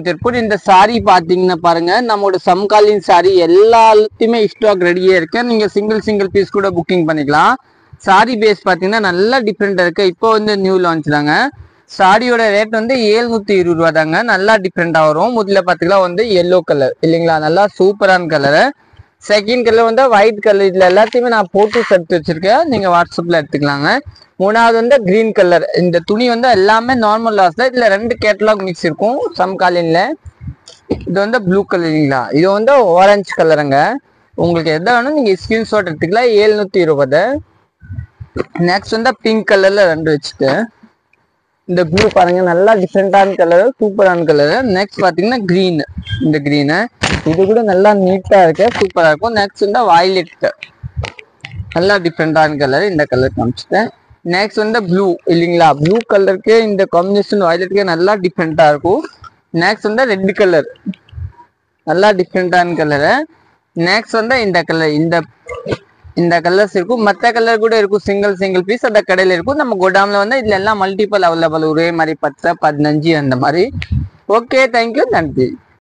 திருப்பூர் இந்த சாரி பாத்தீங்கன்னா பாருங்க, நம்மளோட சம்காலின் சாரி எல்லாத்தையுமே ஸ்டாக் ரெடியே இருக்கு. நீங்க சிங்கிள் பீஸ் கூட புக்கிங் பண்ணிக்கலாம். சாரி பேஸ் பாத்தீங்கன்னா நல்லா டிஃப்ரெண்டா இருக்கு. இப்போ வந்து நியூ லான்ச் தாங்க. சாரியோட ரேட் வந்து 720 ரூபா தாங்க. நல்லா டிஃப்ரெண்டா வரும். முதல்ல பாத்தீங்கன்னா வந்து எல்லோ கலர் இல்லைங்களா, நல்லா சூப்பரான கலரு. செகண்ட் கலர் வந்து ஒயிட் கலர். இதுல எல்லாத்தையுமே நான் போட்டோஸ் எடுத்து வச்சிருக்கேன், நீங்க வாட்ஸ்அப்ல எடுத்துக்கலாங்க. மூணாவது வந்து கிரீன் கலர். இந்த துணி வந்து எல்லாமே நார்மல் லாஸ்ல. இதுல 2 கேட்டலாக் மிக்ஸ் இருக்கும் சம்காலின்ல. இது வந்து ப்ளூ கலருங்களா, இது வந்து ஆரஞ்சு கலருங்க. உங்களுக்கு எதை வேணும் நீங்க ஸ்கிரீன்ஷாட் எடுத்துக்கலாம். 720. நெக்ஸ்ட் வந்து பிங்க் கலர்ல 2 வச்சுட்டு, இந்த ப்ளூ பாருங்க நல்லா டிஃப்ரெண்டான கலர், சூப்பரான கலர். நெக்ஸ்ட் பாத்தீங்கன்னா கிரீன். இந்த கிரீனு இது கூட நல்லா நீட்டா இருக்கு, சூப்பரா இருக்கும். நெக்ஸ்ட் வந்து வயலட், நல்லா டிஃப்ரெண்டான கலர். இந்த கலர் காமிச்சிட்டேன். நெக்ஸ்ட் வந்து ப்ளூ இல்லைங்களா, ப்ளூ கலருக்கு இந்த காம்பினேஷன் வயலட்டுக்கு நல்லா டிஃப்ரெண்டா இருக்கும். நெக்ஸ்ட் வந்து ரெட் கலர், நல்லா டிஃப்ரெண்டான கலரு. நெக்ஸ்ட் வந்து இந்த கலர், இந்த கலர்ஸ் இருக்கும். மற்ற கலர் கூட இருக்கும், சிங்கிள் பீஸ் அந்த கடையில் இருக்கும். நம்ம கோடாம்ல வந்து இதுல எல்லாம் மல்டிபிள் அவைலபிள், ஒரே மாதிரி 10 15 அந்த மாதிரி. ஓகே, தேங்க்யூ, நன்றி.